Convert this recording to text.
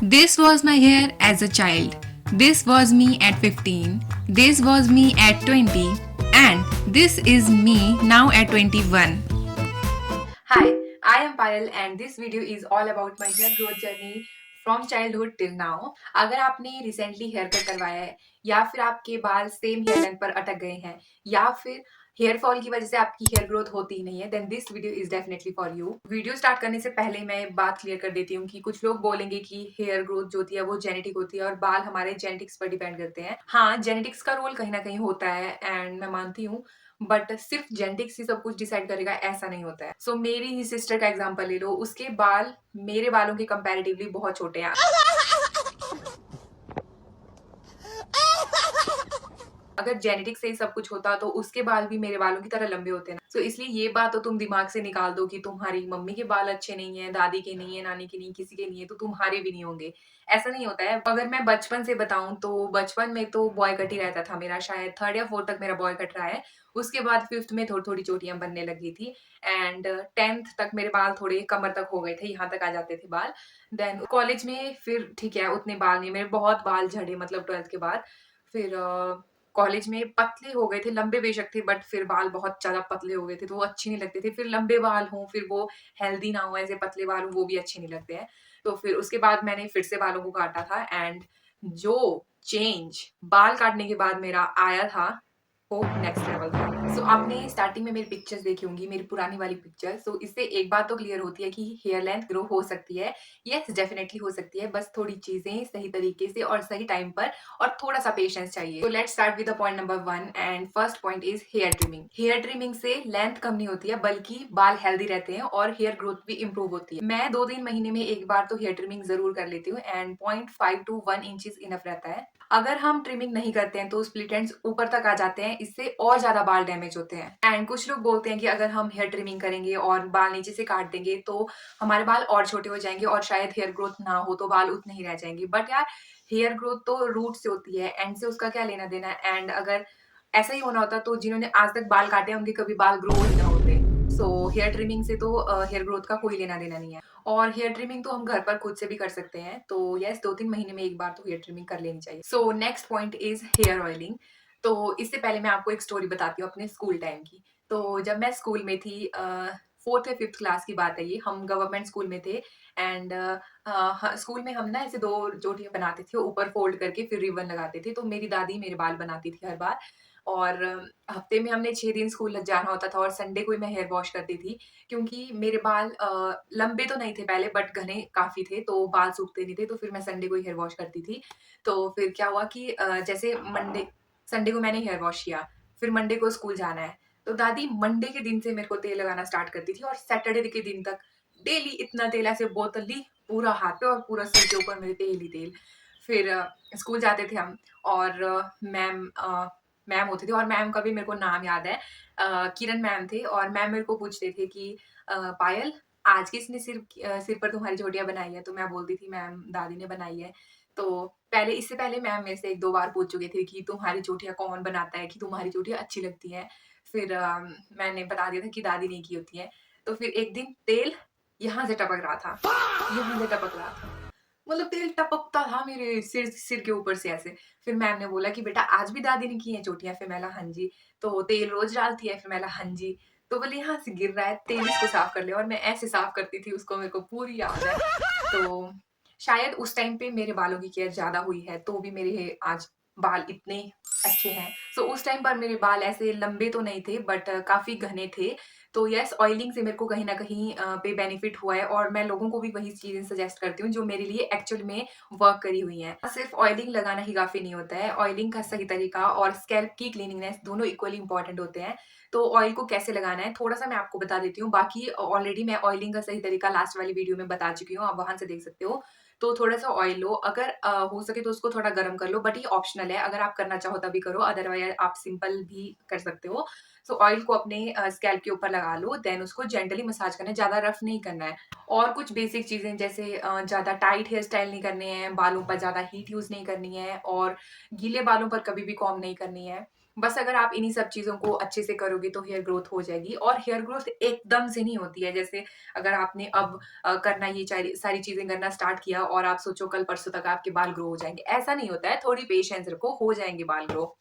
This was my hair as a child. This was me at 15. This was me at 20. And this is me now at 21. Hi, I am Payal and this video is all about my hair growth journey from childhood till now. अगर आपने recently hair cut करवाया है या फिर आपके बाल same here length पर अटक गए हैं या फिर हेयर फॉल की वजह से आपकी हेयर ग्रोथ होती ही नहीं है, then this video is definitely for you. Video start करने से पहले मैं बात क्लियर कर देती हूँ कि कुछ लोग बोलेंगे कि हेयर ग्रोथ जो होती है वो जेनेटिक होती है और बाल हमारे जेनेटिक्स पर डिपेंड करते हैं। हाँ, जेनेटिक्स का रोल कहीं ना कहीं होता है एंड मैं मानती हूँ, बट सिर्फ जेनेटिक्स ही सब कुछ डिसाइड करेगा ऐसा नहीं होता है। सो मेरी ही सिस्टर का एग्जांपल ले लो, उसके बाल मेरे बालों के कंपैरेटिवली बहुत छोटे हैं। अगर जेनेटिक्स से ही सब कुछ होता तो उसके बाल भी मेरे बालों की तरह लंबे होते ना। सो इसलिए ये बात तो तुम दिमाग से निकाल दो कि तुम्हारी मम्मी के बाल अच्छे नहीं है, दादी के नहीं है, नानी के नहीं, किसी के नहीं है, तो तुम्हारे भी नहीं होंगे। ऐसा नहीं होता है। अगर मैं बचपन से बताऊं तो बचपन में तो बॉय कट ही रहता था मेरा, शायद थर्ड या फोर्थ तक मेरा बॉय कट रहा है। उसके बाद फिफ्थ में थोड़ी थोड़ी चोटियां बनने लगी थी एंड टेंथ तक मेरे बाल थोड़े कमर तक हो गए थे, यहाँ तक आ जाते थे बाल। देन कॉलेज में फिर ठीक है उतने बाल नहीं, मेरे बहुत बाल झड़े मतलब ट्वेल्थ के बाद। फिर कॉलेज में पतले हो गए थे, लंबे बेशक थे बट फिर बाल बहुत ज़्यादा पतले हो गए थे, तो वो अच्छे नहीं लगते थे। फिर लंबे बाल हों, फिर वो हेल्दी ना हो, ऐसे पतले बाल हों, वो भी अच्छे नहीं लगते हैं। तो फिर उसके बाद मैंने फिर से बालों को काटा था एंड जो चेंज बाल काटने के बाद मेरा आया था, वो नेक्स्ट लेवल था। सो आपने स्टार्टिंग में मेरी पिक्चर्स देखी होंगी, मेरी पुरानी वाली पिक्चर्स। सो इससे एक बात तो क्लियर होती है कि हेयर लेंथ ग्रो हो सकती है। येस, डेफिनिटली हो सकती है, बस थोड़ी चीज़ें सही तरीके से और सही टाइम पर और थोड़ा-सा पेशेंस चाहिए। तो let's start with the point number 1 and first point is hair trimming. Hair trimming से लेंथ कम नहीं होती है, बल्कि बाल हेल्दी रहते हैं और हेयर ग्रोथ भी इंप्रूव होती है। मैं 2-3 महीने में एक बार तो हेयर ट्रिमिंग ज़रूर कर लेती हूँ एंड 0.5 टू 1 इंचेस इनफ रहता है। अगर हम ट्रिमिंग नहीं करते हैं तो स्प्लिट एंड्स ऊपर तक आ जाते हैं, इससे और ज़्यादा बाल डैमेज होते हैं। एंड कुछ लोग बोलते हैं कि अगर हम हेयर ट्रिमिंग करेंगे और बाल नीचे से काट देंगे तो हमारे बाल और छोटे हो जाएँगे और शायद हेयर ग्रोथ ना हो तो बाल उतने ही रह जाएँगे। बट यार, हेयर ग्रोथ तो रूट से होती है, एंड से उसका क्या लेना देना है। एंड अगर ऐसा ही होना होता तो जिन्होंने आज तक बाल काटे हैं उनके कभी बाल ग्रो ही ना होते। सो हेयर ट्रिमिंग से तो हेयर ग्रोथ का कोई लेना देना नहीं है। और हेयर ट्रिमिंग तो हम घर पर खुद से भी कर सकते हैं। तो यस, 2-3 महीने में एक बार तो हेयर ट्रिमिंग कर लेनी चाहिए। So next point is hair oiling. तो इससे पहले मैं आपको एक स्टोरी बताती हूँ अपने स्कूल टाइम की। तो जब मैं स्कूल में थी, 4th या 5th क्लास की बात है ये, हम गवर्नमेंट स्कूल में थे एंड स्कूल में हम ना ऐसे 2 चोटियाँ बनाते थे, ऊपर फ़ोल्ड करके फिर रिबन लगाते थे। तो मेरी दादी मेरे बाल बनाती थी हर बार और हफ्ते में हमने 6 दिन स्कूल जाना होता था और संडे को ही मैं हेयर वॉश करती थी। क्योंकि मेरे बाल लंबे तो नहीं थे पहले बट घने काफ़ी थे, तो बाल सूखते नहीं थे, तो फिर मैं संडे को ही हेयर वॉश करती थी। तो फिर क्या हुआ कि जैसे संडे को मैंने हेयर वॉश किया, फिर मंडे को स्कूल जाना है, तो दादी मंडे के दिन से मेरे को तेल लगाना स्टार्ट करती थी और सैटरडे के दिन तक डेली इतना तेल ऐसे बोतल ली, पूरा हाथ पे और पूरा सिर के ऊपर मेरे तेल ही तेल। फिर स्कूल जाते थे हम और मैम होती थी और मैम का भी मेरे को नाम याद है। किरण मैम थे और मैम मेरे को पूछते थे कि पायल, आज किसने सिर पर तुम्हारी चोटियाँ बनाई है? तो मैं बोलती थी मैम दादी ने बनाई है। तो पहले, इससे पहले मैम मेरे से 1-2 बार पूछ चुके थे कि तुम्हारी चोटियाँ कौन बनाता है? कि तुम्हारी चोटियाँ अच्छी लगती हैं। फिर मैंने बता दिया था कि दादी ने की होती हैं। तो फिर एक दिन तेल यहाँ से टपक रहा था, यहाँ से टपक रहा था। मतलब तेल टपकता था मेरे सिर सिर के ऊपर से ऐसे। फिर मैम ने बोला कि बेटा आज भी दादी ने की हैं चोटियाँ? फिर मैं बोला हाँ जी। तो तेल रोज़ डालती है? फिर मैं बोला हाँ जी। तो बोली यहाँ से गिर रहा है, तेल इसको साफ कर ले, और मैं ऐसे साफ करती थी उसको, मेरे को पूरी याद है। तो शायद उस टाइम पे मेरे बालों की केयर ज़्यादा हुई है, तो भी मेरे आज बाल इतने अच्छे हैं। सो उस टाइम पर मेरे बाल ऐसे लंबे तो नहीं थे बट काफ़ी घने थे। तो यस, ऑयलिंग से मेरे को कहीं न कहीं पे बेनिफिट हुआ है और मैं लोगों को भी वही चीज़ें सजेस्ट करती हूँ जो मेरे लिए एक्चुअल में वर्क करी हुई हैं। सिर्फ ऑयलिंग लगाना ही काफ़ी नहीं होता है, ऑयलिंग का सही तरीका और स्कैल्प की क्लीनिंगनेस दोनों इक्वली इम्पोर्टेंट होते हैं। तो ऑयल को कैसे लगाना है थोड़ा-सा मैं आपको बता देती हूँ, बाकी ऑलरेडी मैं ऑयलिंग का सही तरीका लास्ट वाली वीडियो में बता चुकी हूँ, आप वहाँ से देख सकते हो। तो थोड़ा-सा ऑयल लो, अगर हो सके तो उसको थोड़ा गरम कर लो, बट ये ऑप्शनल है, अगर आप करना चाहो तभी करो, अदरवाइज़ आप सिंपल भी कर सकते हो। सो ऑयल को अपने स्कैल्प के ऊपर लगा लो, देन उसको जेंटली मसाज करना है, ज़्यादा रफ नहीं करना है। और कुछ बेसिक चीज़ें जैसे ज़्यादा टाइट हेयर स्टाइल नहीं करने हैं, बालों पर ज़्यादा हीट यूज़ नहीं करनी है और गीले बालों पर कभी भी कॉम्ब नहीं करनी है। बस अगर आप इन्हीं सब चीज़ों को अच्छे से करोगे तो हेयर ग्रोथ हो जाएगी और हेयर ग्रोथ एकदम से नहीं होती है। जैसे अगर आपने अब करना ये सारी सारी चीज़ें करना स्टार्ट किया और आप सोचो कल परसों तक आपके बाल ग्रो हो जाएँगे, ऐसा नहीं होता है। थोड़ी पेशेंस रखो, हो जाएँगे बाल ग्रो।